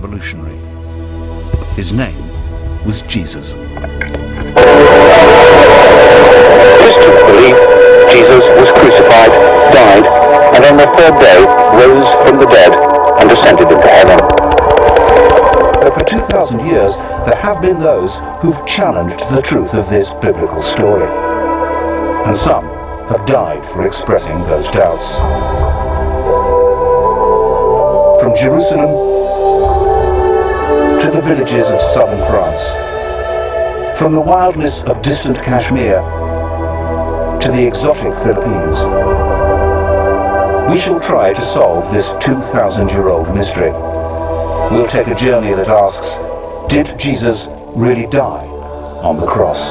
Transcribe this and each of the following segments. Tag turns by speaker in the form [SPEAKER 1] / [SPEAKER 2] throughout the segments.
[SPEAKER 1] revolutionary. His name was Jesus.
[SPEAKER 2] Christians believe Jesus was crucified, died, and on the third day rose from the dead and ascended into heaven.
[SPEAKER 1] But for 2,000 years, there have been those who've challenged the truth of this biblical story. And some have died for expressing those doubts. From Jerusalem to the villages of southern France, from the wildness of distant Kashmir to the exotic Philippines, we shall try to solve this 2,000-year-old mystery. We'll take a journey that asks, did Jesus really die on the cross?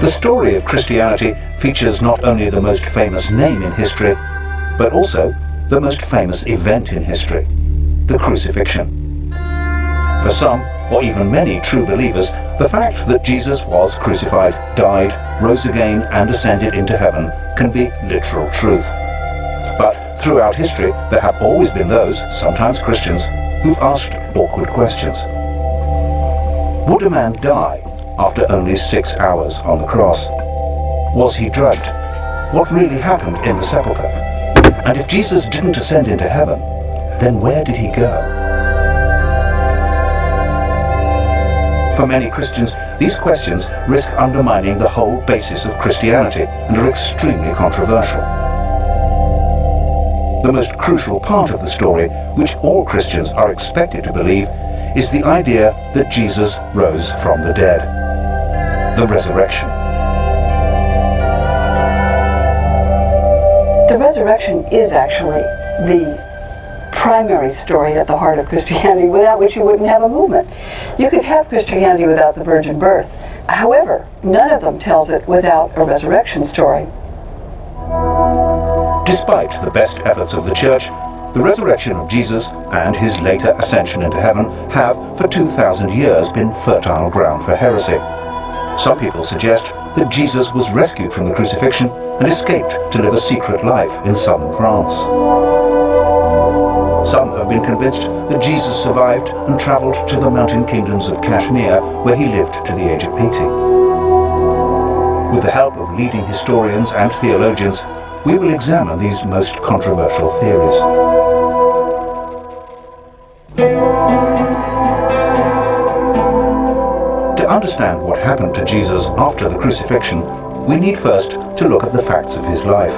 [SPEAKER 1] The story of Christianity features not only the most famous name in history, but also the most famous event in history, the crucifixion. For some, or even many true believers, the fact that Jesus was crucified, died, rose again, and ascended into heaven can be literal truth. But throughout history, there have always been those, sometimes Christians, who've asked awkward questions. Would a man die after only 6 hours on the cross? Was he drugged? What really happened in the sepulchre? And if Jesus didn't ascend into heaven, then where did he go? For many Christians, these questions risk undermining the whole basis of Christianity and are extremely controversial. The most crucial part of the story, which all Christians are expected to believe, is the idea that Jesus rose from the dead. The resurrection.
[SPEAKER 3] The resurrection is actually the primary story at the heart of Christianity, without which you wouldn't have a movement. You could have Christianity without the virgin birth. However, none of them tells it without a resurrection story.
[SPEAKER 1] Despite the best efforts of the Church, the resurrection of Jesus and his later ascension into heaven have, for 2,000 years, been fertile ground for heresy. Some people suggest that Jesus was rescued from the crucifixion and escaped to live a secret life in southern France. Some have been convinced that Jesus survived and travelled to the mountain kingdoms of Kashmir, where he lived to the age of 80. With the help of leading historians and theologians, we will examine these most controversial theories. To understand what happened to Jesus after the crucifixion, we need first to look at the facts of his life.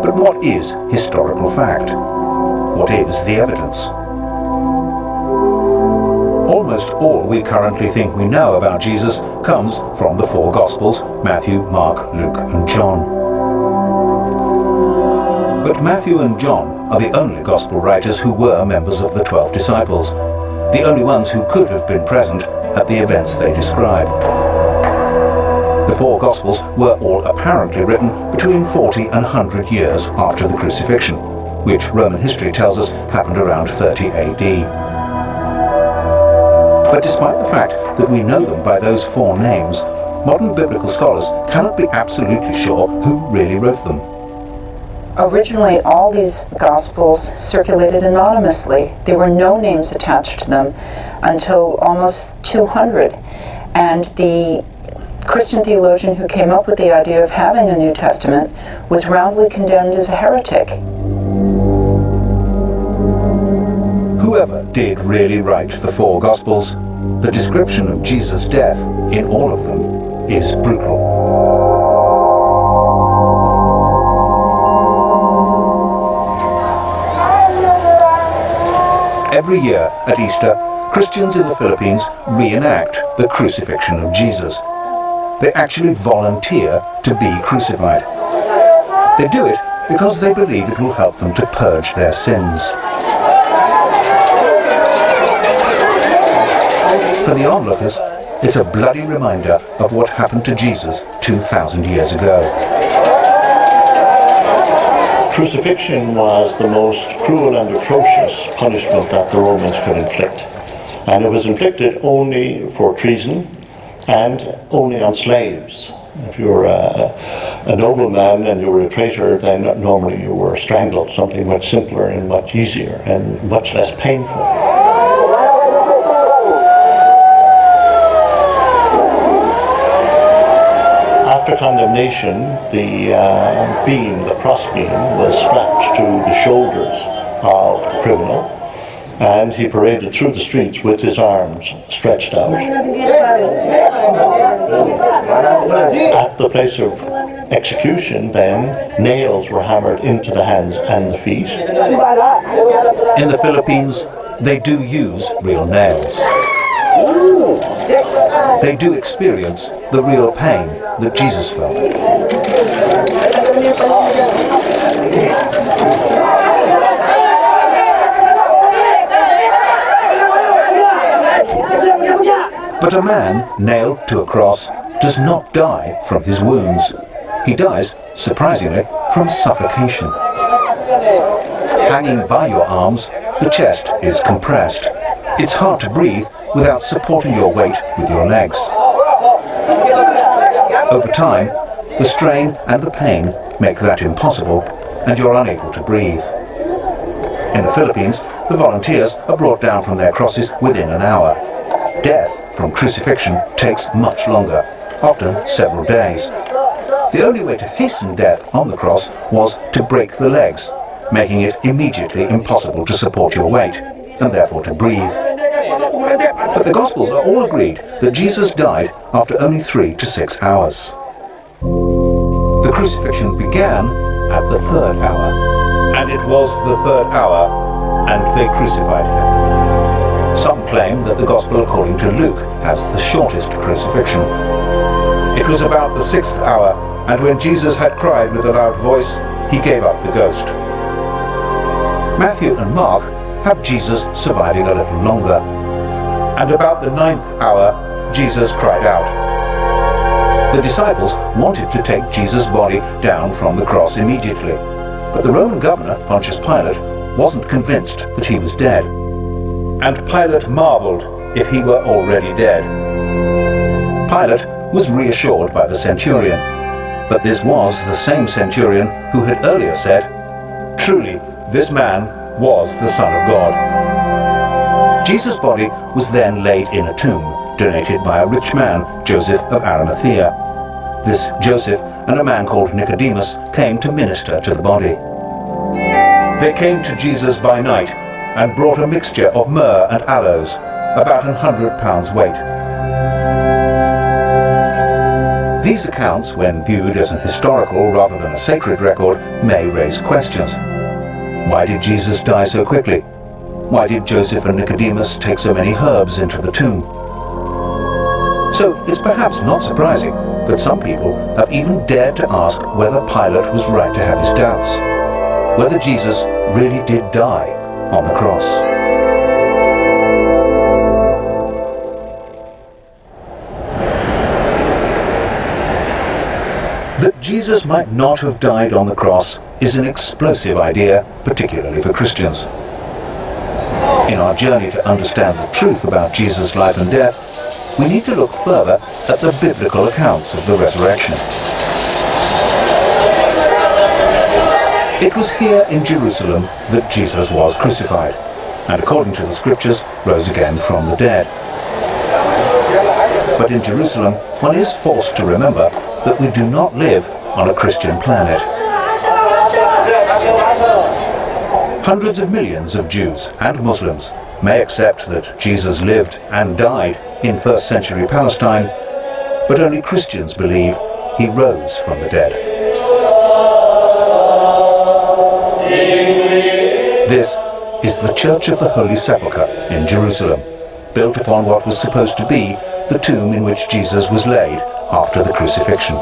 [SPEAKER 1] But what is historical fact? What is the evidence? Almost all we currently think we know about Jesus comes from the four Gospels: Matthew, Mark, Luke, and John. But Matthew and John are the only Gospel writers who were members of the 12 disciples, the only ones who could have been present at the events they describe. The four Gospels were all apparently written between 40 and 100 years after the crucifixion, which Roman history tells us happened around 30 AD. But despite the fact that we know them by those four names, modern biblical scholars cannot be absolutely sure who really wrote them.
[SPEAKER 4] Originally, all these Gospels circulated anonymously. There were no names attached to them until almost 200. And the Christian theologian who came up with the idea of having a New Testament was roundly condemned as a heretic.
[SPEAKER 1] Whoever did really write the four Gospels, the description of Jesus' death in all of them is brutal. Every year at Easter, Christians in the Philippines reenact the crucifixion of Jesus. They actually volunteer to be crucified. They do it because they believe it will help them to purge their sins. For the onlookers, it's a bloody reminder of what happened to Jesus 2,000 years ago.
[SPEAKER 5] Crucifixion was the most cruel and atrocious punishment that the Romans could inflict. And it was inflicted only for treason and only on slaves. If you were a nobleman and you were a traitor, then normally you were strangled, something much simpler and much easier and much less painful. After condemnation, the cross beam was strapped to the shoulders of the criminal, and he paraded through the streets with his arms stretched out. At the place of execution, then, nails were hammered into the hands and the feet.
[SPEAKER 1] In the Philippines, they do use real nails. They do experience the real pain that Jesus felt. But a man nailed to a cross does not die from his wounds. He dies, surprisingly, from suffocation. Hanging by your arms, the chest is compressed. It's hard to breathe without supporting your weight with your legs. Over time, the strain and the pain make that impossible, and you're unable to breathe. In the Philippines, the volunteers are brought down from their crosses within an hour. Death from crucifixion takes much longer, often several days. The only way to hasten death on the cross was to break the legs, making it immediately impossible to support your weight, and therefore to breathe. But the Gospels are all agreed that Jesus died after only 3 to 6 hours. The crucifixion began at the 3rd hour, and it was the 3rd hour, and they crucified him. Some claim that the Gospel according to Luke has the shortest crucifixion. It was about the 6th hour, and when Jesus had cried with a loud voice, he gave up the ghost. Matthew and Mark have Jesus surviving a little longer, and about the 9th hour, Jesus cried out. The disciples wanted to take Jesus' body down from the cross immediately, but the Roman governor, Pontius Pilate, wasn't convinced that he was dead. And Pilate marveled if he were already dead. Pilate was reassured by the centurion, but this was the same centurion who had earlier said, "Truly, this man was the Son of God." Jesus' body was then laid in a tomb, donated by a rich man, Joseph of Arimathea. This Joseph and a man called Nicodemus came to minister to the body. They came to Jesus by night and brought a mixture of myrrh and aloes, about 100 pounds weight. These accounts, when viewed as an historical rather than a sacred record, may raise questions. Why did Jesus die so quickly? Why did Joseph and Nicodemus take so many herbs into the tomb? So it's perhaps not surprising that some people have even dared to ask whether Pilate was right to have his doubts, whether Jesus really did die on the cross. That Jesus might not have died on the cross is an explosive idea, particularly for Christians. In our journey to understand the truth about Jesus' life and death, we need to look further at the biblical accounts of the resurrection. It was here in Jerusalem that Jesus was crucified, and according to the scriptures, rose again from the dead. But in Jerusalem, one is forced to remember that we do not live on a Christian planet. Hundreds of millions of Jews and Muslims may accept that Jesus lived and died in first century Palestine, but only Christians believe he rose from the dead. This is the Church of the Holy Sepulchre in Jerusalem, built upon what was supposed to be the tomb in which Jesus was laid after the crucifixion.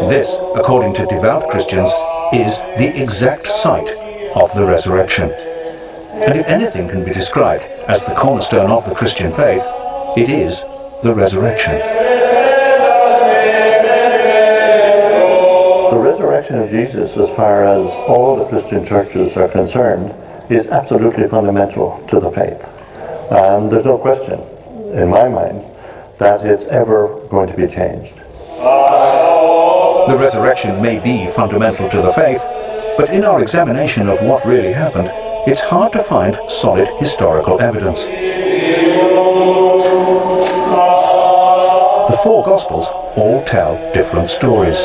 [SPEAKER 1] This, according to devout Christians, is the exact site of the resurrection. And if anything can be described as the cornerstone of the Christian faith, it is the resurrection. The
[SPEAKER 5] The resurrection of Jesus, as far as all the Christian churches are concerned, is absolutely fundamental to the faith. And there's no question, in my mind, that it's ever going to be changed.
[SPEAKER 1] The resurrection may be fundamental to the faith, but in our examination of what really happened, it's hard to find solid historical evidence. The four Gospels all tell different stories.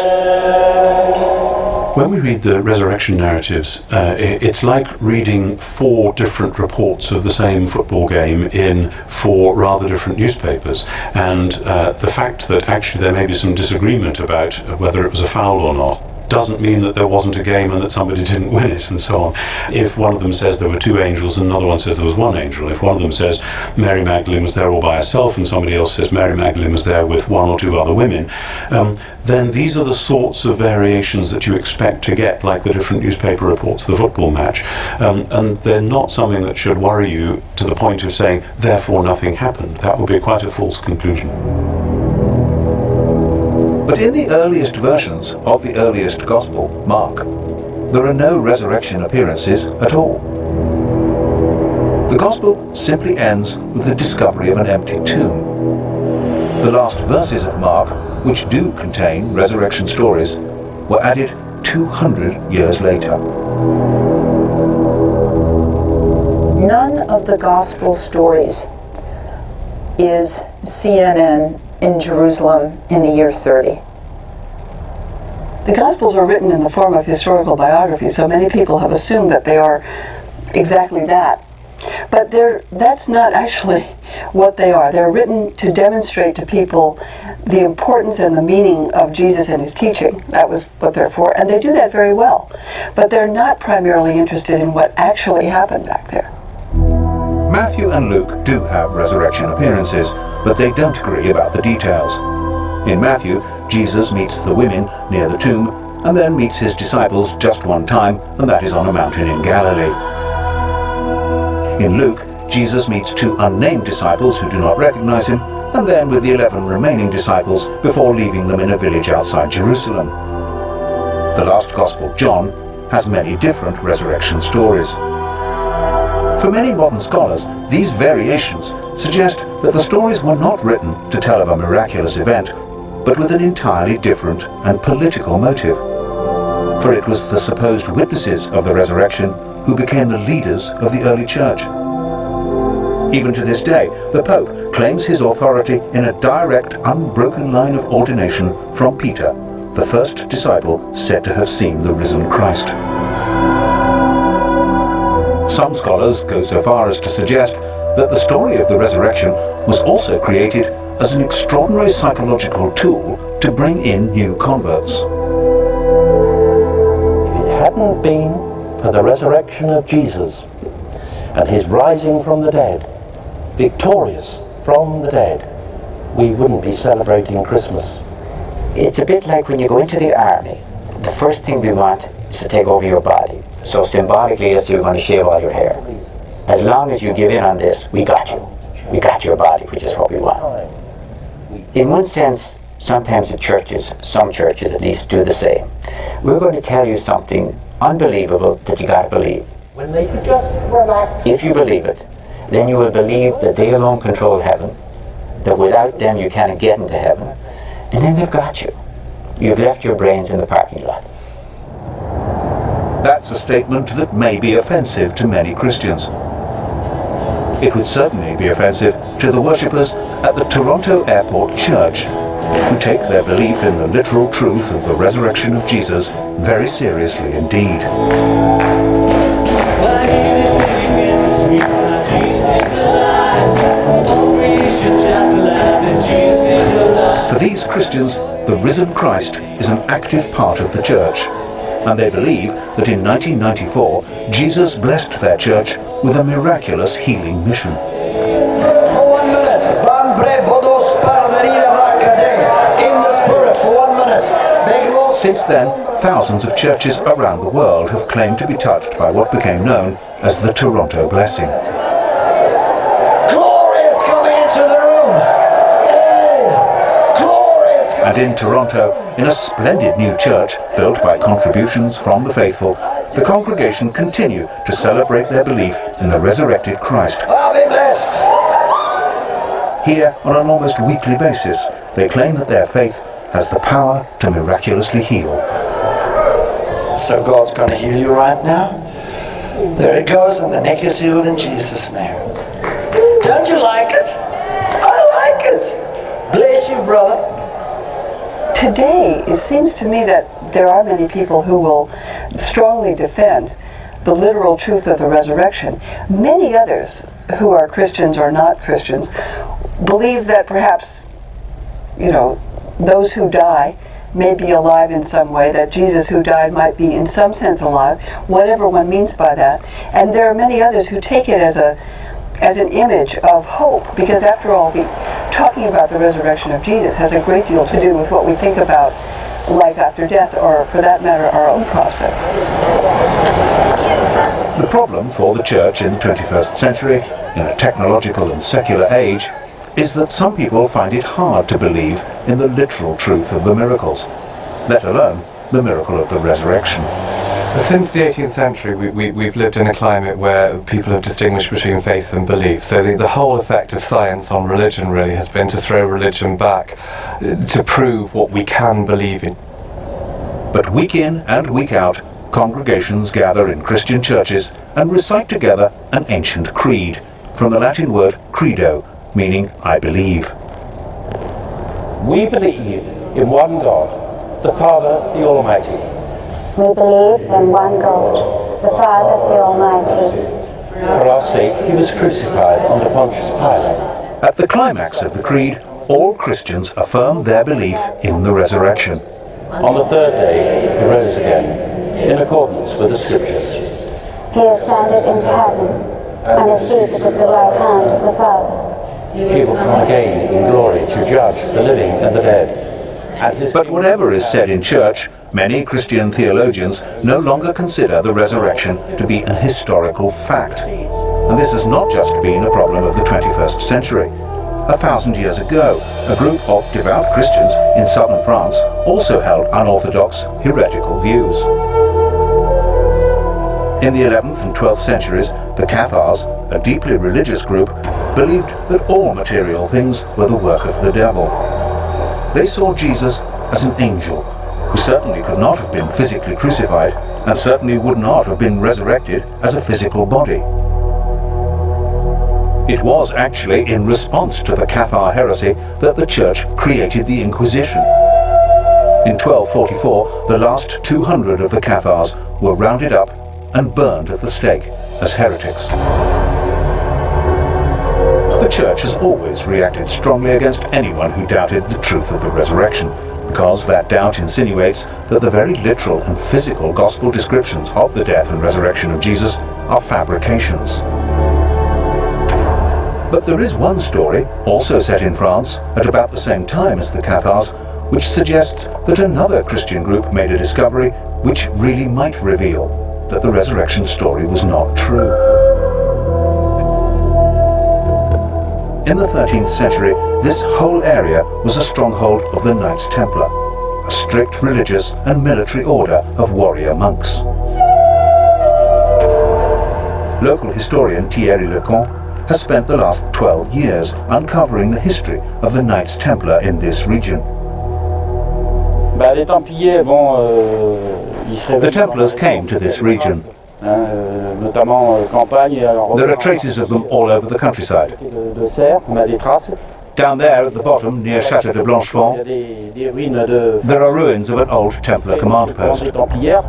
[SPEAKER 6] When we read the resurrection narratives, it's like reading four different reports of the same football game in four rather different newspapers. And the fact that actually there may be some disagreement about whether it was a foul or not doesn't mean that there wasn't a game and that somebody didn't win it, and so on. If one of them says there were two angels and another one says there was one angel, if one of them says Mary Magdalene was there all by herself and somebody else says Mary Magdalene was there with one or two other women, then these are the sorts of variations that you expect to get, like the different newspaper reports of the football match. And they're not something that should worry you to the point of saying, therefore nothing happened. That would be quite a false conclusion.
[SPEAKER 1] But in the earliest versions of the earliest Gospel, Mark, there are no resurrection appearances at all. The Gospel simply ends with the discovery of an empty tomb. The last verses of Mark, which do contain resurrection stories, were added 200 years later.
[SPEAKER 4] None of the Gospel stories is CNN in Jerusalem in the year 30.
[SPEAKER 3] The Gospels are written in the form of historical biography, so many people have assumed that they are exactly that. But that's not actually what they are. They're written to demonstrate to people the importance and the meaning of Jesus and his teaching. That was what they're for, and they do that very well. But they're not primarily interested in what actually happened back there.
[SPEAKER 1] Matthew and Luke do have resurrection appearances, but they don't agree about the details. In Matthew, Jesus meets the women near the tomb and then meets his disciples just one time, and that is on a mountain in Galilee. In Luke, Jesus meets two unnamed disciples who do not recognize him, and then with the 11 remaining disciples before leaving them in a village outside Jerusalem. The last Gospel, John, has many different resurrection stories. For many modern scholars, these variations suggest that the stories were not written to tell of a miraculous event, but with an entirely different and political motive. For it was the supposed witnesses of the resurrection who became the leaders of the early church. Even to this day, the Pope claims his authority in a direct, unbroken line of ordination from Peter, the first disciple said to have seen the risen Christ. Some scholars go so far as to suggest that the story of the resurrection was also created as an extraordinary psychological tool to bring in new converts.
[SPEAKER 7] If it hadn't been for the resurrection of Jesus and his rising from the dead, victorious from the dead, we wouldn't be celebrating Christmas.
[SPEAKER 8] It's a bit like when you go into the army. The first thing we want is to take over your body. So symbolically, yes, you're going to shave all your hair. As long as you give in on this, we got you. We got your body, which is what we want. In one sense, sometimes the churches, some churches at least, do the same. We're going to tell you something unbelievable that you got to believe.
[SPEAKER 7] When they could just relax.
[SPEAKER 8] If you believe it, then you will believe that they alone control heaven, that without them you cannot get into heaven, and then they've got you. You've left your brains in the parking lot.
[SPEAKER 1] That's a statement that may be offensive to many Christians. It would certainly be offensive to the worshippers at the Toronto Airport Church, who take their belief in the literal truth of the resurrection of Jesus very seriously indeed. For these Christians, the risen Christ is an active part of the church, and they believe that in 1994, Jesus blessed their church with a miraculous healing mission.
[SPEAKER 9] For 1 minute, in the Spirit for 1 minute.
[SPEAKER 1] Since then, thousands of churches around the world have claimed to be touched by what became known as the Toronto Blessing.
[SPEAKER 9] Glory is coming into the room. Hey, glory is
[SPEAKER 1] And in Toronto, in a splendid new church built by contributions from the faithful, the congregation continue to celebrate their belief in the resurrected Christ.
[SPEAKER 9] Well, be blessed.
[SPEAKER 1] Here, on an almost weekly basis, they claim that their faith has the power to miraculously heal.
[SPEAKER 9] So God's going to heal you right now. There it goes, and the neck is healed in Jesus' name. Don't you like it? I like it. Bless you, brother.
[SPEAKER 3] Today, it seems to me that there are many people who will strongly defend the literal truth of the resurrection. Many others who are Christians or not Christians believe that perhaps, those who die may be alive in some way, that Jesus who died might be in some sense alive, whatever one means by that. And there are many others who take it as an image of hope, because after all, talking about the resurrection of Jesus has a great deal to do with what we think about life after death, or for that matter, our own prospects.
[SPEAKER 1] The problem for the church in the 21st century, in a technological and secular age, is that some people find it hard to believe in the literal truth of the miracles, let alone the miracle of the resurrection.
[SPEAKER 10] Since the 18th century, we've lived in a climate where people have distinguished between faith and belief. So the whole effect of science on religion really has been to throw religion back, to prove what we can believe in.
[SPEAKER 1] But week in and week out, congregations gather in Christian churches and recite together an ancient creed, from the Latin word credo, meaning I believe.
[SPEAKER 7] We believe in one God, the Father, the Almighty.
[SPEAKER 11] We believe in one God, the Father, the Almighty.
[SPEAKER 7] For our sake, he was crucified under Pontius Pilate.
[SPEAKER 1] At the climax of the creed, all Christians affirm their belief in the resurrection.
[SPEAKER 7] On the third day, he rose again, in accordance with the Scriptures.
[SPEAKER 11] He ascended into heaven, and is seated at the right hand of the Father.
[SPEAKER 7] He will come again in glory to judge the living and the dead.
[SPEAKER 1] But whatever is said in church, many Christian theologians no longer consider the resurrection to be an historical fact. And this has not just been a problem of the 21st century. 1,000 years ago, a group of devout Christians in southern France also held unorthodox, heretical views. In the 11th and 12th centuries, the Cathars, a deeply religious group, believed that all material things were the work of the devil. They saw Jesus as an angel, who certainly could not have been physically crucified, and certainly would not have been resurrected as a physical body. It was actually in response to the Cathar heresy that the Church created the Inquisition. In 1244, the last 200 of the Cathars were rounded up and burned at the stake as heretics. The Church has always reacted strongly against anyone who doubted the truth of the resurrection, because that doubt insinuates that the very literal and physical gospel descriptions of the death and resurrection of Jesus are fabrications. But there is one story, also set in France, at about the same time as the Cathars, which suggests that another Christian group made a discovery which really might reveal that the resurrection story was not true. In the 13th century, this whole area was a stronghold of the Knights Templar, a strict religious and military order of warrior monks. Local historian Thierry Lecomte has spent the last 12 years uncovering the history of the Knights Templar in this region.
[SPEAKER 12] Les Templiers,
[SPEAKER 1] The Templars came to this region.
[SPEAKER 12] notamment campagne.
[SPEAKER 1] There are traces of them all over the countryside.
[SPEAKER 12] De serre, on a des traces.
[SPEAKER 1] Down there at the bottom, near Château de Blanchefont,
[SPEAKER 12] Des ruines de.
[SPEAKER 1] there are ruins of an old Templar command post.
[SPEAKER 12] Templières.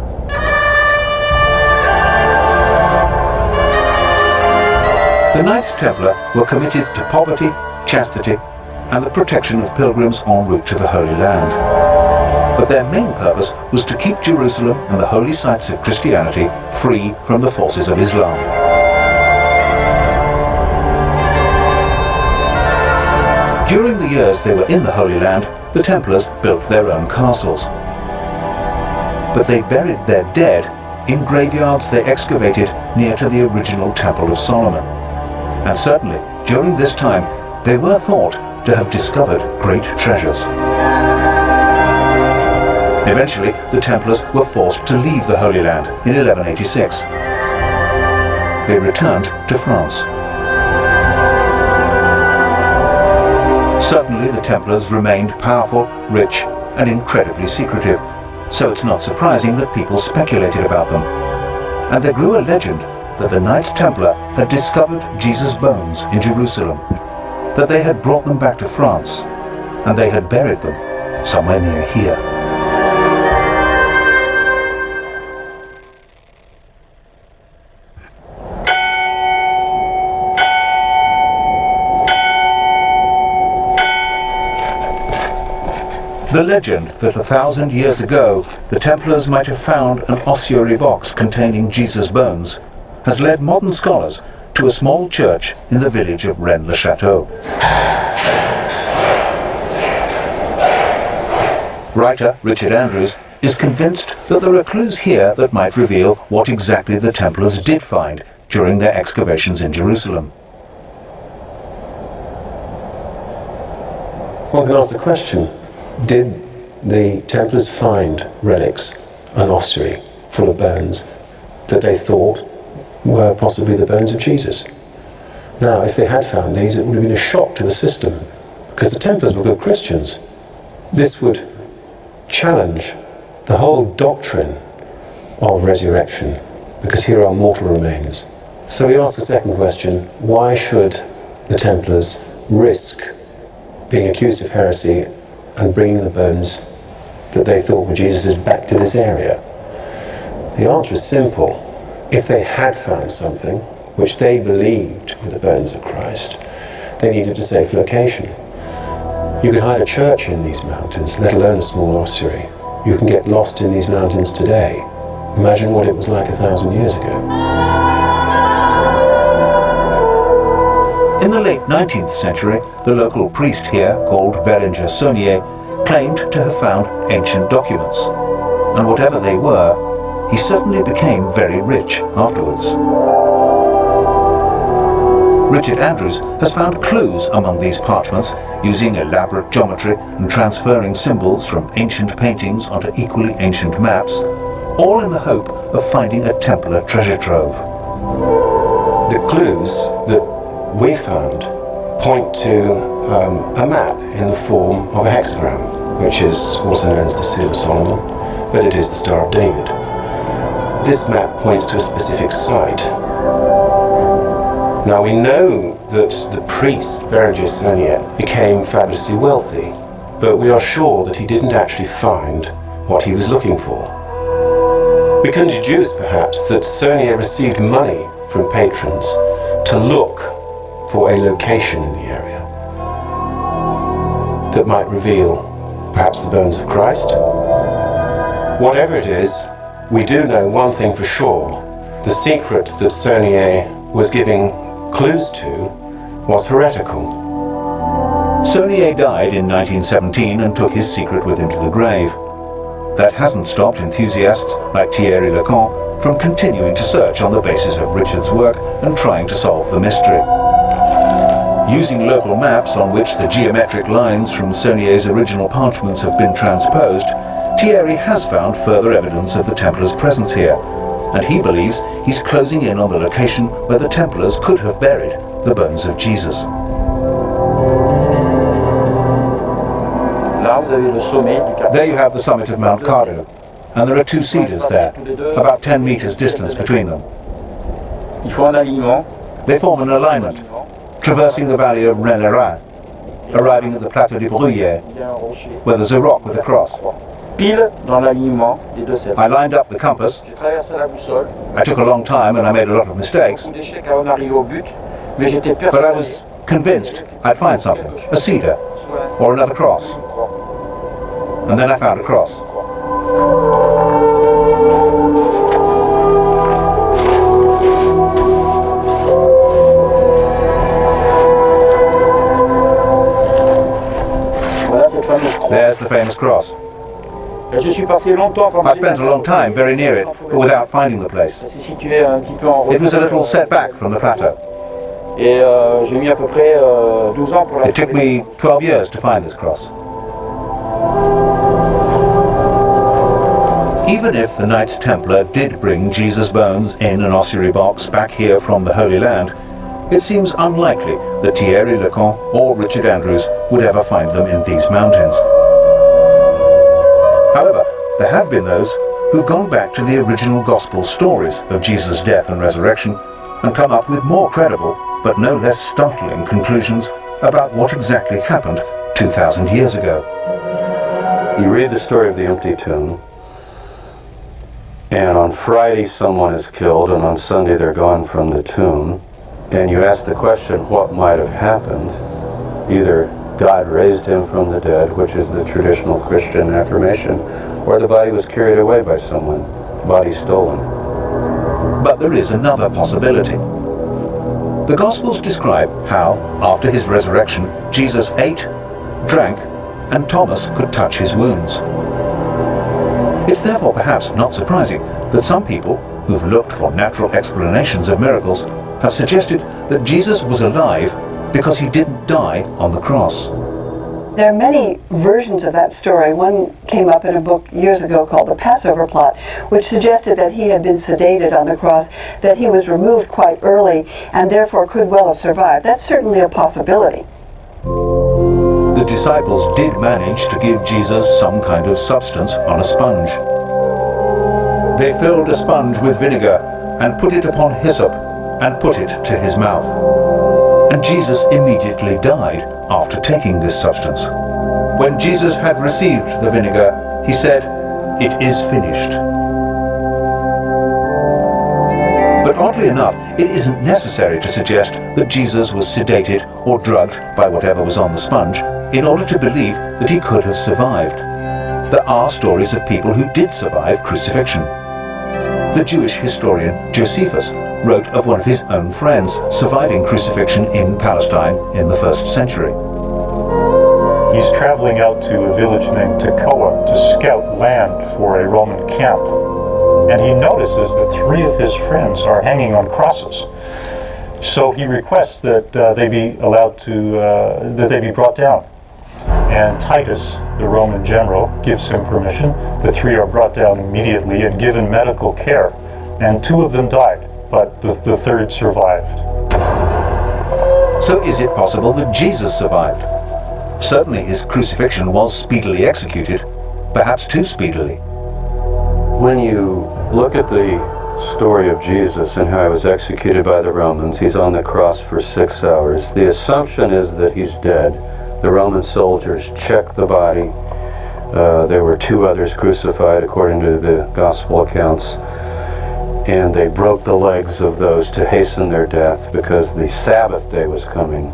[SPEAKER 1] The Knights Templar were committed to poverty, chastity, and the protection of pilgrims en route to the Holy Land. But their main purpose was to keep Jerusalem and the holy sites of Christianity free from the forces of Islam. During the years they were in the Holy Land, the Templars built their own castles. But they buried their dead in graveyards they excavated near to the original Temple of Solomon. And certainly, during this time, they were thought to have discovered great treasures. Eventually, the Templars were forced to leave the Holy Land in 1186. They returned to France. Certainly, the Templars remained powerful, rich, and incredibly secretive, so it's not surprising that people speculated about them. And there grew a legend that the Knights Templar had discovered Jesus' bones in Jerusalem, that they had brought them back to France, and they had buried them somewhere near here. The legend that 1,000 years ago the Templars might have found an ossuary box containing Jesus' bones has led modern scholars to a small church in the village of Rennes-le-Château. Writer Richard Andrews is convinced that there are clues here that might reveal what exactly the Templars did find during their excavations in Jerusalem.
[SPEAKER 13] One can ask the question, did the Templars find relics, an ossuary full of bones, that they thought were possibly the bones of Jesus? Now, if they had found these, it would have been a shock to the system, because the Templars were good Christians. This would challenge the whole doctrine of resurrection, because here are mortal remains. So we ask the second question, why should the Templars risk being accused of heresy and bringing the bones that they thought were Jesus's back to this area? The answer is simple. If they had found something which they believed were the bones of Christ, they needed a safe location. You could hide a church in these mountains, let alone a small ossuary. You can get lost in these mountains today. Imagine what it was like 1,000 years ago.
[SPEAKER 1] In the late 19th century, the local priest here, called Bérenger Saunier, claimed to have found ancient documents. And whatever they were, he certainly became very rich afterwards. Richard Andrews has found clues among these parchments, using elaborate geometry and transferring symbols from ancient paintings onto equally ancient maps, all in the hope of finding a Templar treasure trove.
[SPEAKER 13] The clues that we found point to a map in the form of a hexagram, which is also known as the Seal of Solomon, but it is the Star of David. This map points to a specific site. Now we know that the priest, Bérenger Saunier, became fabulously wealthy, but we are sure that he didn't actually find what he was looking for. We can deduce perhaps that Saunier received money from patrons to look for a location in the area that might reveal perhaps the bones of Christ. Whatever it is, we do know one thing for sure. The secret that Saunier was giving clues to was heretical.
[SPEAKER 1] Saunier died in 1917 and took his secret with him to the grave. That hasn't stopped enthusiasts like Thierry Lecan from continuing to search on the basis of Richard's work and trying to solve the mystery. Using local maps on which the geometric lines from Saunier's original parchments have been transposed, Thierry has found further evidence of the Templars' presence here, and he believes he's closing in on the location where the Templars could have buried the bones of Jesus. There you have the summit of Mount Cardo, and there are two cedars there, about 10 meters distance between them. They form an alignment, traversing the valley of Rennes-le-Rhin, arriving at the Plateau des Bruyères, where there's a rock with a cross. I lined up the compass. I took a long time and I made a lot of mistakes, but I was convinced I'd find something, a cedar or another cross. And then I found a cross. There's the famous cross. I spent a long time very near it, but without finding the place. It was a little set back from the plateau. It took me 12 years to find this cross. Even if the Knights Templar did bring Jesus' bones in an ossuary box back here from the Holy Land, it seems unlikely that Thierry Lecan or Richard Andrews would ever find them in these mountains. However, there have been those who've gone back to the original Gospel stories of Jesus' death and resurrection and come up with more credible, but no less startling conclusions about what exactly happened 2,000 years ago.
[SPEAKER 14] You read the story of the empty tomb, and on Friday someone is killed, and on Sunday they're gone from the tomb, and you ask the question, what might have happened? Either God raised him from the dead, which is the traditional Christian affirmation, or the body was carried away by someone, body stolen.
[SPEAKER 1] But there is another possibility. The Gospels describe how, after his resurrection, Jesus ate, drank, and Thomas could touch his wounds. It's therefore perhaps not surprising that some people, who've looked for natural explanations of miracles, have suggested that Jesus was alive because he didn't die on the cross.
[SPEAKER 3] There are many versions of that story. One came up in a book years ago called The Passover Plot, which suggested that he had been sedated on the cross, that he was removed quite early, and therefore could well have survived. That's certainly a possibility.
[SPEAKER 1] The disciples did manage to give Jesus some kind of substance on a sponge. They filled a sponge with vinegar and put it upon hyssop and put it to his mouth. And Jesus immediately died after taking this substance. When Jesus had received the vinegar, he said, "It is finished." But oddly enough, it isn't necessary to suggest that Jesus was sedated or drugged by whatever was on the sponge in order to believe that he could have survived. There are stories of people who did survive crucifixion. The Jewish historian Josephus wrote of one of his own friends surviving crucifixion in Palestine in the 1st century.
[SPEAKER 15] He's traveling out to a village named Tekoa to scout land for a Roman camp, and he notices that 3 of his friends are hanging on crosses. So he requests that they be allowed to that they be brought down. And Titus, the Roman general, gives him permission. The 3 are brought down immediately and given medical care, and 2 of them died, but the 3rd survived.
[SPEAKER 1] So is it possible that Jesus survived? Certainly his crucifixion was speedily executed, perhaps too speedily.
[SPEAKER 14] When you look at the story of Jesus and how he was executed by the Romans, he's on the cross for 6 hours. The assumption is that he's dead. The Roman soldiers checked the body. There were 2 others crucified according to the gospel accounts, and they broke the legs of those to hasten their death because the Sabbath day was coming.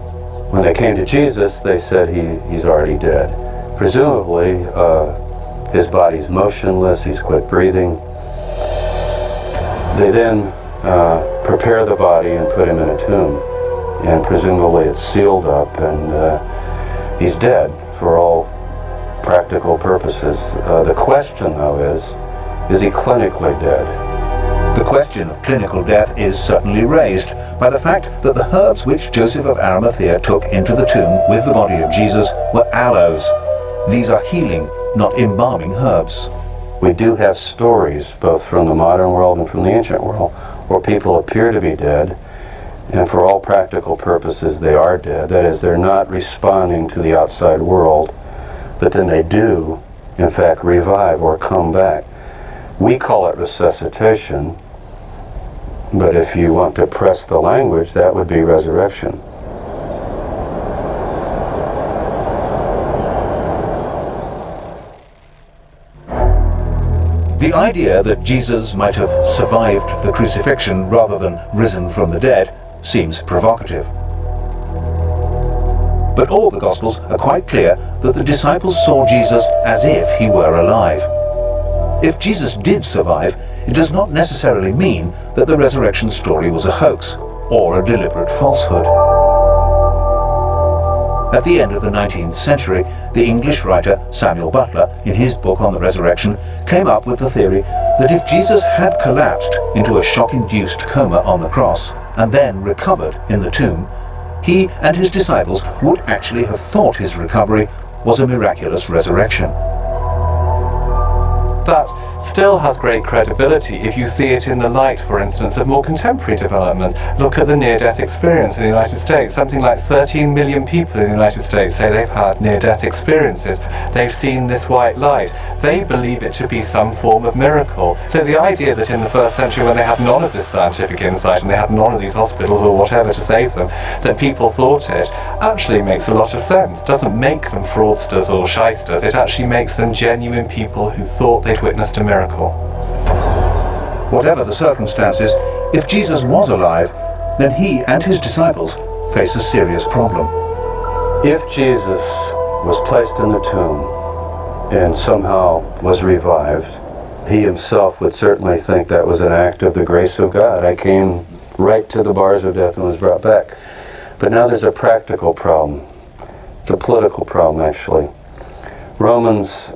[SPEAKER 14] When they came to Jesus, they said he's already dead. Presumably, his body's motionless, he's quit breathing. They then prepare the body and put him in a tomb, and presumably it's sealed up, and he's dead for all practical purposes. The question, though, is he clinically dead?
[SPEAKER 1] The question of clinical death is certainly raised by the fact that the herbs which Joseph of Arimathea took into the tomb with the body of Jesus were aloes. These are healing, not embalming herbs.
[SPEAKER 14] We do have stories, both from the modern world and from the ancient world, where people appear to be dead, and for all practical purposes they are dead. That is, they're not responding to the outside world, but then they do, in fact, revive or come back. We call it resuscitation, but if you want to press the language, that would be resurrection.
[SPEAKER 1] The idea that Jesus might have survived the crucifixion rather than risen from the dead seems provocative. But all the Gospels are quite clear that the disciples saw Jesus as if he were alive. If Jesus did survive, it does not necessarily mean that the resurrection story was a hoax or a deliberate falsehood. At the end of the 19th century, the English writer Samuel Butler, in his book on the resurrection, came up with the theory that if Jesus had collapsed into a shock-induced coma on the cross and then recovered in the tomb, he and his disciples would actually have thought his recovery was a miraculous resurrection.
[SPEAKER 10] That still has great credibility if you see it in the light, for instance, of more contemporary developments. Look at the near-death experience in the United States. Something like 13 million people in the United States say they've had near-death experiences. They've seen this white light. They believe it to be some form of miracle. So the idea that in the first century, when they had none of this scientific insight and they had none of these hospitals or whatever to save them, that people thought it, actually makes a lot of sense. Doesn't make them fraudsters or shysters. It actually makes them genuine people who thought they'd witnessed a miracle.
[SPEAKER 1] Whatever the circumstances, if Jesus was alive, then he and his disciples face a serious problem.
[SPEAKER 14] If Jesus was placed in the tomb and somehow was revived, he himself would certainly think that was an act of the grace of God. I came right to the bars of death and was brought back. But now there's a practical problem. It's a political problem, actually. Romans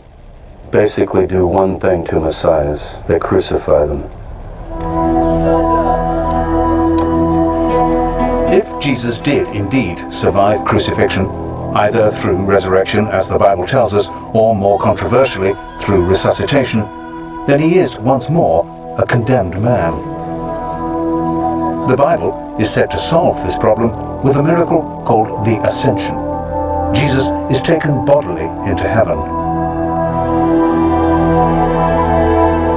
[SPEAKER 14] basically do one thing to messiahs. They crucify them.
[SPEAKER 1] If Jesus did indeed survive crucifixion, either through resurrection, as the Bible tells us, or more controversially, through resuscitation, then he is once more a condemned man. The Bible is said to solve this problem with a miracle called the Ascension. Jesus is taken bodily into heaven.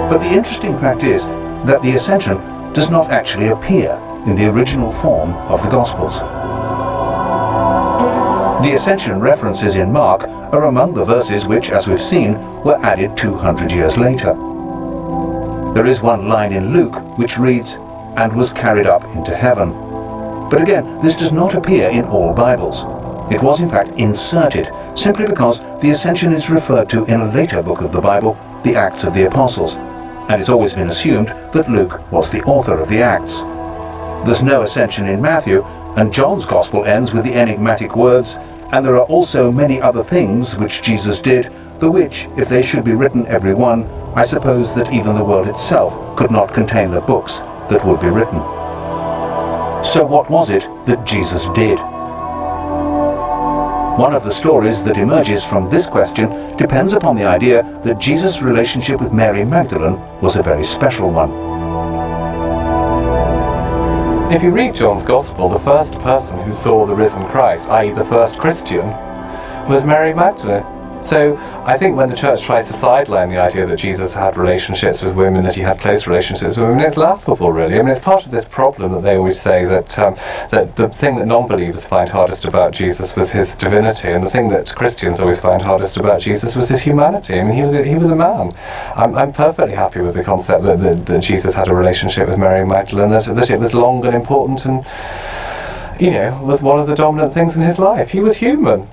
[SPEAKER 1] But the interesting fact is that the Ascension does not actually appear in the original form of the Gospels. The Ascension references in Mark are among the verses which, as we've seen, were added 200 years later. There is one line in Luke which reads, "and was carried up into heaven." But again, this does not appear in all Bibles. It was in fact inserted, simply because the Ascension is referred to in a later book of the Bible, the Acts of the Apostles, and it's always been assumed that Luke was the author of the Acts. There's no Ascension in Matthew, and John's Gospel ends with the enigmatic words, "and there are also many other things which Jesus did, the which, if they should be written every one, I suppose that even the world itself could not contain the books that would be written." So what was it that Jesus did? One of the stories that emerges from this question depends upon the idea that Jesus' relationship with Mary Magdalene was a very special one.
[SPEAKER 10] If you read John's Gospel, the first person who saw the risen Christ, i.e. the first Christian, was Mary Magdalene. So I think when the church tries to sideline the idea that Jesus had relationships with women, that he had close relationships with women, it's laughable, really. I mean, it's part of this problem that they always say that that the thing that non-believers find hardest about Jesus was his divinity, and the thing that Christians always find hardest about Jesus was his humanity. I mean, he was a man. I'm perfectly happy with the concept that Jesus had a relationship with Mary Magdalene, that it was long and important and, was one of the dominant things in his life. He was human.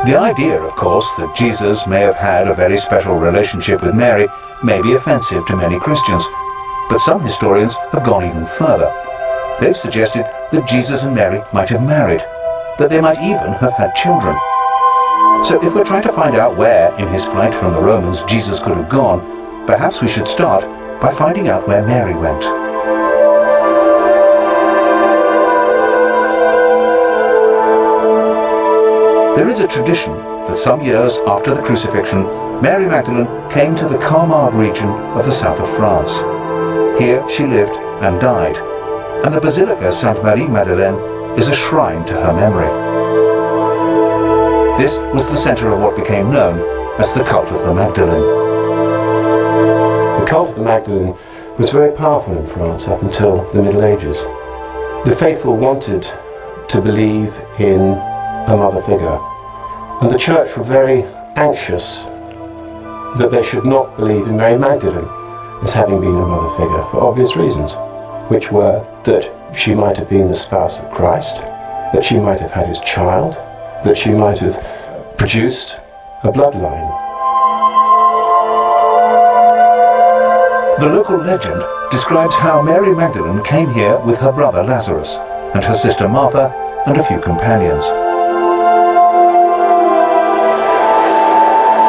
[SPEAKER 1] The idea, of course, that Jesus may have had a very special relationship with Mary may be offensive to many Christians, but some historians have gone even further. They've suggested that Jesus and Mary might have married, that they might even have had children. So if we're trying to find out where, in his flight from the Romans, Jesus could have gone, perhaps we should start by finding out where Mary went. There is a tradition that some years after the crucifixion, Mary Magdalene came to the Camargue region of the south of France. Here she lived and died, and the Basilica Sainte Marie Madeleine is a shrine to her memory. This was the centre of what became known as the cult of the Magdalene.
[SPEAKER 13] The cult of the Magdalene was very powerful in France up until the Middle Ages. The faithful wanted to believe in a mother figure, and the church were very anxious that they should not believe in Mary Magdalene as having been a mother figure for obvious reasons, which were that she might have been the spouse of Christ, that she might have had his child, that she might have produced a bloodline.
[SPEAKER 1] The local legend describes how Mary Magdalene came here with her brother Lazarus and her sister Martha and a few companions.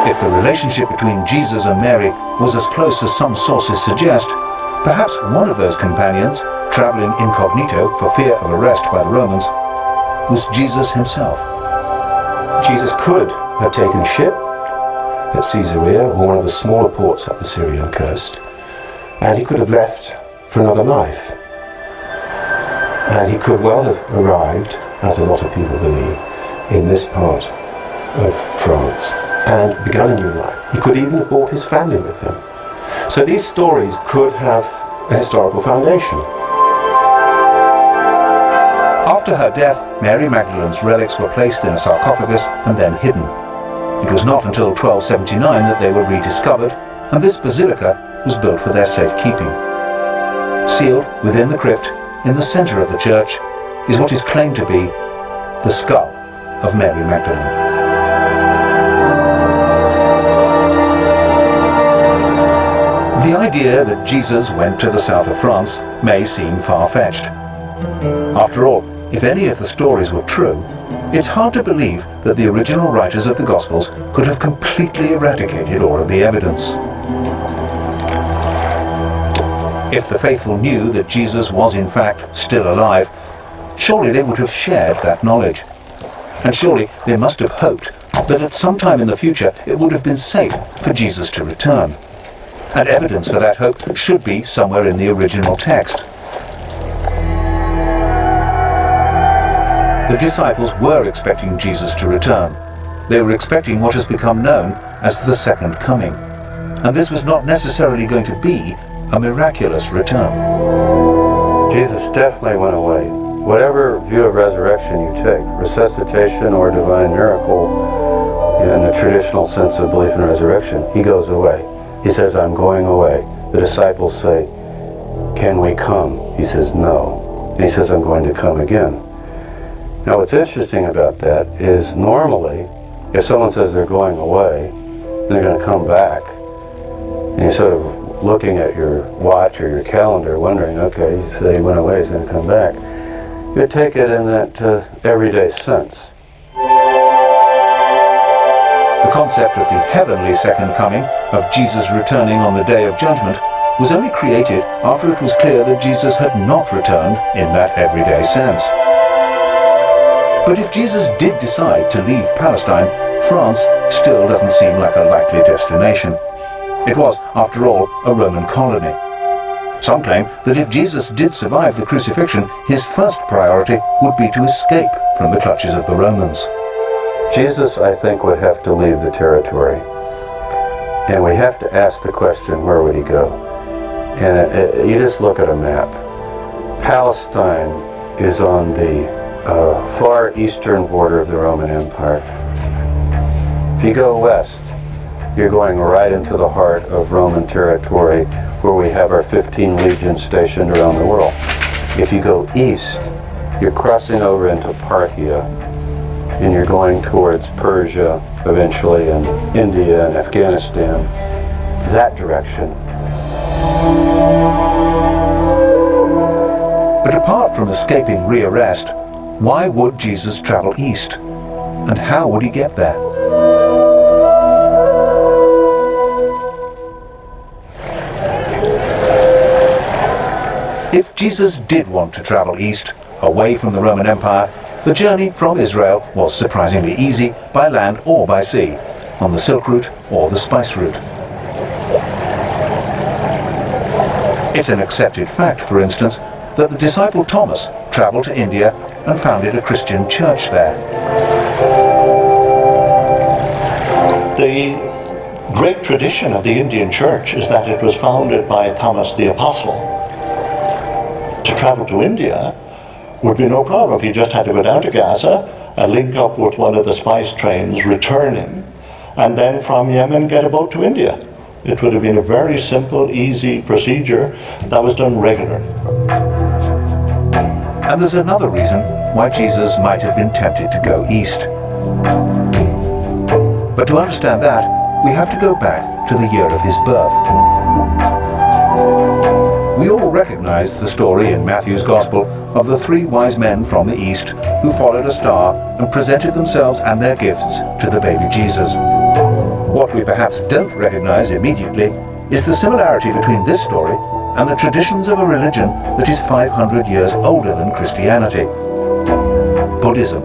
[SPEAKER 1] If the relationship between Jesus and Mary was as close as some sources suggest, perhaps one of those companions, traveling incognito for fear of arrest by the Romans, was Jesus himself.
[SPEAKER 13] Jesus could have taken ship at Caesarea, or one of the smaller ports up the Syrian coast, and he could have left for another life. And he could well have arrived, as a lot of people believe, in this part of France and begun a new life. He could even have brought his family with him. So these stories could have a historical foundation.
[SPEAKER 1] After her death, Mary Magdalene's relics were placed in a sarcophagus and then hidden. It was not until 1279 that they were rediscovered, and this basilica was built for their safekeeping. Sealed within the crypt, in the centre of the church, is what is claimed to be the skull of Mary Magdalene. The idea that Jesus went to the south of France may seem far-fetched. After all, if any of the stories were true, it's hard to believe that the original writers of the Gospels could have completely eradicated all of the evidence. If the faithful knew that Jesus was in fact still alive, surely they would have shared that knowledge. And surely they must have hoped that at some time in the future it would have been safe for Jesus to return. And evidence for that hope should be somewhere in the original text. The disciples were expecting Jesus to return. They were expecting what has become known as the second coming. And this was not necessarily going to be a miraculous return.
[SPEAKER 14] Jesus definitely went away. Whatever view of resurrection you take, resuscitation or divine miracle, in the traditional sense of belief in resurrection, he goes away. He says, I'm going away. The disciples say, can we come? He says, no. And he says, I'm going to come again. Now what's interesting about that is normally, if someone says they're going away, and they're going to come back, and you're sort of looking at your watch or your calendar wondering, okay, he said he went away, he's going to come back. You take it in that everyday sense.
[SPEAKER 1] The concept of the heavenly second coming, of Jesus returning on the day of judgment, was only created after it was clear that Jesus had not returned in that everyday sense. But if Jesus did decide to leave Palestine, France still doesn't seem like a likely destination. It was, after all, a Roman colony. Some claim that if Jesus did survive the crucifixion, his first priority would be to escape from the clutches of the Romans.
[SPEAKER 14] Jesus, I think, would have to leave the territory. And we have to ask the question, where would he go? And you just look at a map. Palestine is on the far eastern border of the Roman Empire. If you go west, you're going right into the heart of Roman territory, where we have our 15 legions stationed around the world. If you go east, you're crossing over into Parthia, and you're going towards Persia eventually, and India and Afghanistan, that direction.
[SPEAKER 1] But apart from escaping rearrest, why would Jesus travel east? And how would he get there? If Jesus did want to travel east, away from the Roman Empire, the journey from Israel was surprisingly easy by land or by sea, on the Silk Route or the Spice Route. It's an accepted fact, for instance, that the disciple Thomas traveled to India and founded a Christian church there.
[SPEAKER 5] The great tradition of the Indian church is that it was founded by Thomas the Apostle. To travel to India would be no problem. He just had to go down to Gaza, link up with one of the spice trains returning, and then from Yemen get a boat to India. It would have been a very simple, easy procedure that was done regularly.
[SPEAKER 1] And there's another reason why Jesus might have been tempted to go east. But to understand that, we have to go back to the year of his birth. We all recognize the story in Matthew's Gospel of the 3 wise men from the east who followed a star and presented themselves and their gifts to the baby Jesus. What we perhaps don't recognize immediately is the similarity between this story and the traditions of a religion that is 500 years older than Christianity, Buddhism.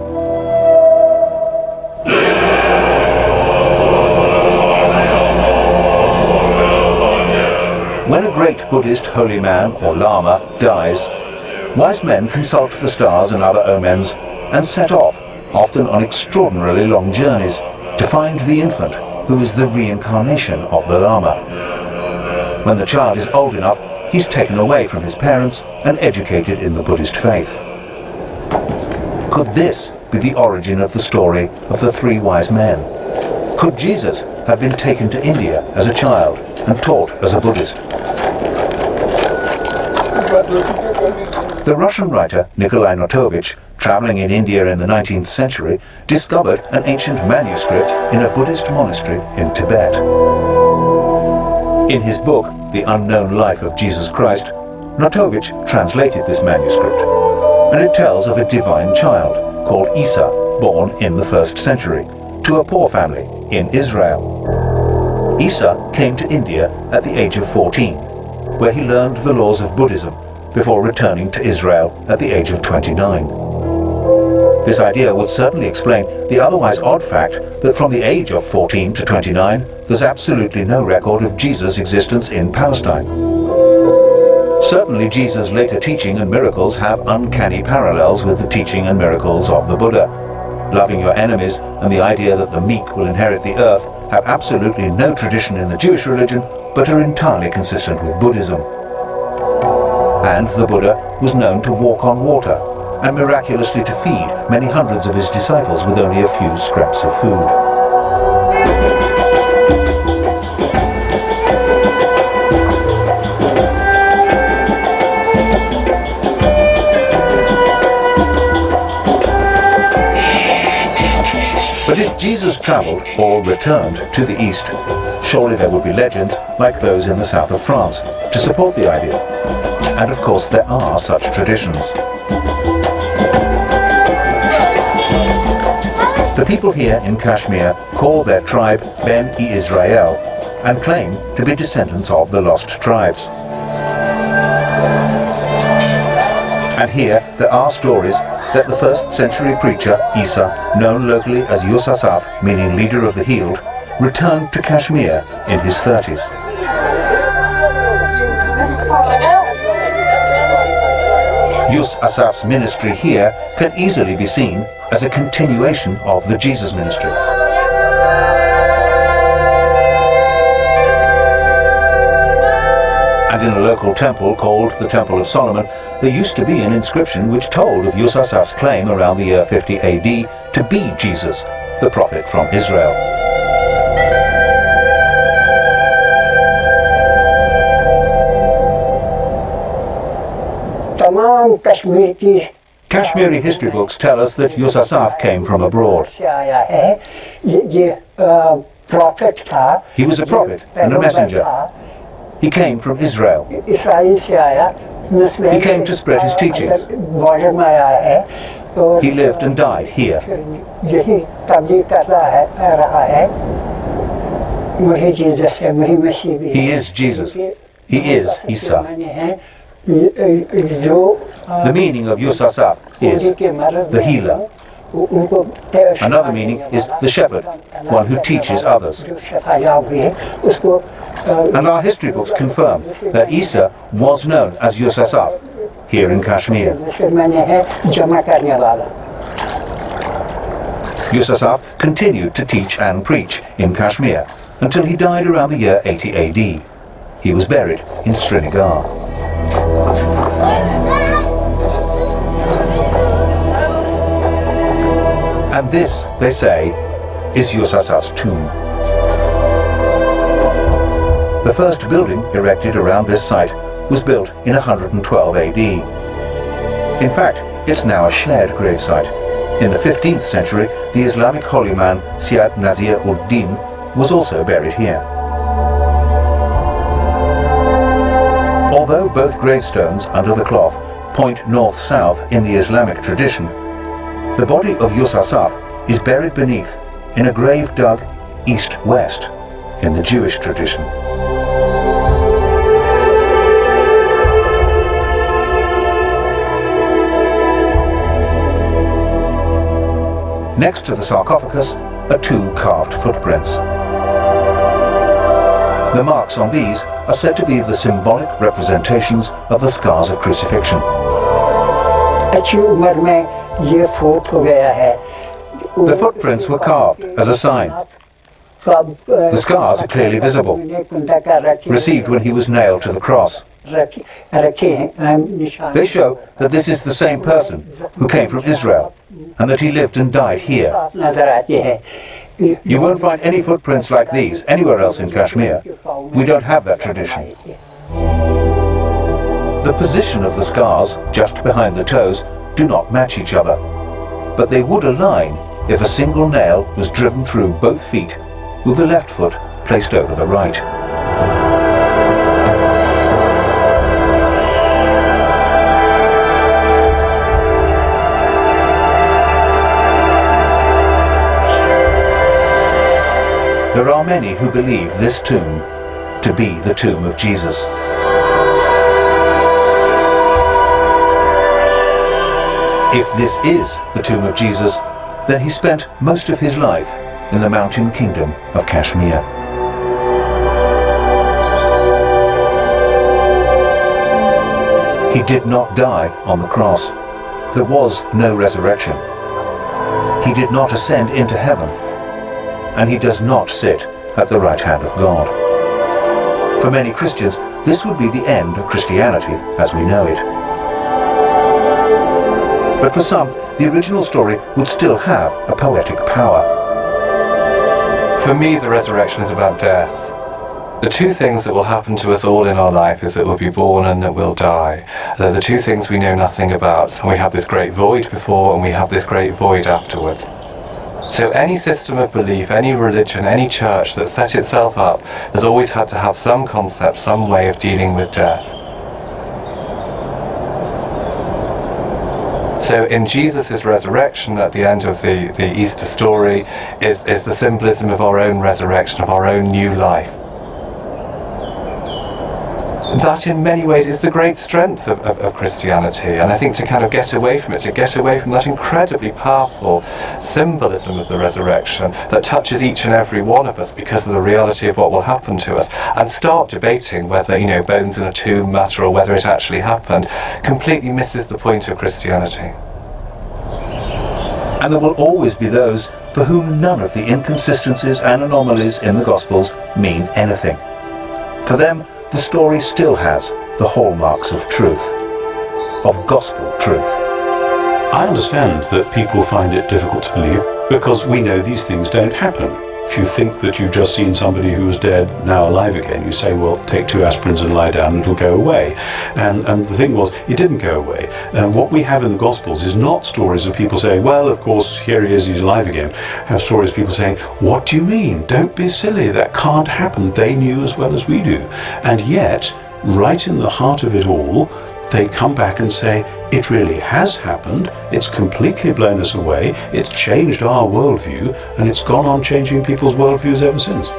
[SPEAKER 1] great Buddhist holy man or Lama dies, wise men consult the stars and other omens and set off, often on extraordinarily long journeys, to find the infant who is the reincarnation of the Lama. When the child is old enough, he's taken away from his parents and educated in the Buddhist faith. Could this be the origin of the story of the three wise men? Could Jesus have been taken to India as a child and taught as a Buddhist? The Russian writer Nikolai Notovich, traveling in India in the 19th century, discovered an ancient manuscript in a Buddhist monastery in Tibet. In his book, The Unknown Life of Jesus Christ, Notovich translated this manuscript, and it tells of a divine child called Isa, born in the 1st century, to a poor family in Israel. Isa came to India at the age of 14, where he learned the laws of Buddhism before returning to Israel at the age of 29. This idea would certainly explain the otherwise odd fact that from the age of 14 to 29, there's absolutely no record of Jesus' existence in Palestine. Certainly Jesus' later teaching and miracles have uncanny parallels with the teaching and miracles of the Buddha. Loving your enemies and the idea that the meek will inherit the earth have absolutely no tradition in the Jewish religion, but are entirely consistent with Buddhism. And the Buddha was known to walk on water, and miraculously to feed many hundreds of his disciples with only a few scraps of food. But if Jesus travelled or returned to the East, surely there would be legends like those in the south of France to support the idea. And of course there are such traditions. The people here in Kashmir call their tribe Ben-e-Israel and claim to be descendants of the lost tribes. And here there are stories that the 1st century preacher Isa, known locally as Yusasaf, meaning leader of the healed, returned to Kashmir in his 30s. Yus Asaf's ministry here can easily be seen as a continuation of the Jesus ministry. And in a local temple called the Temple of Solomon, there used to be an inscription which told of Yus Asaf's claim around the year 50 AD to be Jesus, the prophet from Israel. Kashmiri history books tell us that Yusasaf came from abroad. He was a prophet and a messenger. He came from Israel. He came to spread his teachings. He lived and died here. He is Jesus. He is Isa. The meaning of Yusasaf is the healer. Another meaning is the shepherd, one who teaches others. And our history books confirm that Isa was known as Yusasaf here in Kashmir. Yusasaf continued to teach and preach in Kashmir until he died around the year 80 AD. He was buried in Srinagar. And this, they say, is Yusasaf's tomb. The first building erected around this site was built in 112 AD. In fact, it's now a shared gravesite. In the 15th century, the Islamic holy man Syed Nazir ud-Din was also buried here. Although both gravestones under the cloth point north-south in the Islamic tradition, the body of Yusasaf is buried beneath in a grave dug east-west in the Jewish tradition. Next to the sarcophagus are two carved footprints. The marks on these are said to be the symbolic representations of the scars of crucifixion. The footprints were carved as a sign. The scars are clearly visible, received when he was nailed to the cross. They show that this is the same person who came from Israel and that he lived and died here. You won't find any footprints like these anywhere else in Kashmir. We don't have that tradition. The position of the scars, just behind the toes, do not match each other, but they would align if a single nail was driven through both feet, with the left foot placed over the right. There are many who believe this tomb to be the tomb of Jesus. If this is the tomb of Jesus, then he spent most of his life in the mountain kingdom of Kashmir. He did not die on the cross. There was no resurrection. He did not ascend into heaven, and he does not sit at the right hand of God. For many Christians, this would be the end of Christianity as we know it. But for some, the original story would still have a poetic power.
[SPEAKER 10] For me, the resurrection is about death. The two things that will happen to us all in our life is that we'll be born and that we'll die. They're the two things we know nothing about. And we have this great void before and we have this great void afterwards. So any system of belief, any religion, any church that set itself up has always had to have some concept, some way of dealing with death. So in Jesus' resurrection at the end of the Easter story is the symbolism of our own resurrection, of our own new life. That in many ways is the great strength of Christianity, and I think to kind of get away from it, to get away from that incredibly powerful symbolism of the resurrection that touches each and every one of us because of the reality of what will happen to us, and start debating whether, bones in a tomb matter or whether it actually happened, completely misses the point of Christianity.
[SPEAKER 1] And there will always be those for whom none of the inconsistencies and anomalies in the Gospels mean anything. For them, the story still has the hallmarks of truth, of gospel truth.
[SPEAKER 6] I understand that people find it difficult to believe because we know these things don't happen. If you think that you've just seen somebody who was dead now alive again, you say, well, take 2 aspirins and lie down and it'll go away. And the thing was, it didn't go away. And what we have in the Gospels is not stories of people saying, well, of course, here he is, he's alive again. We have stories of people saying, what do you mean? Don't be silly, that can't happen. They knew as well as we do. And yet, right in the heart of it all, they come back and say, it really has happened, it's completely blown us away, it's changed our worldview, and it's gone on changing people's worldviews ever since.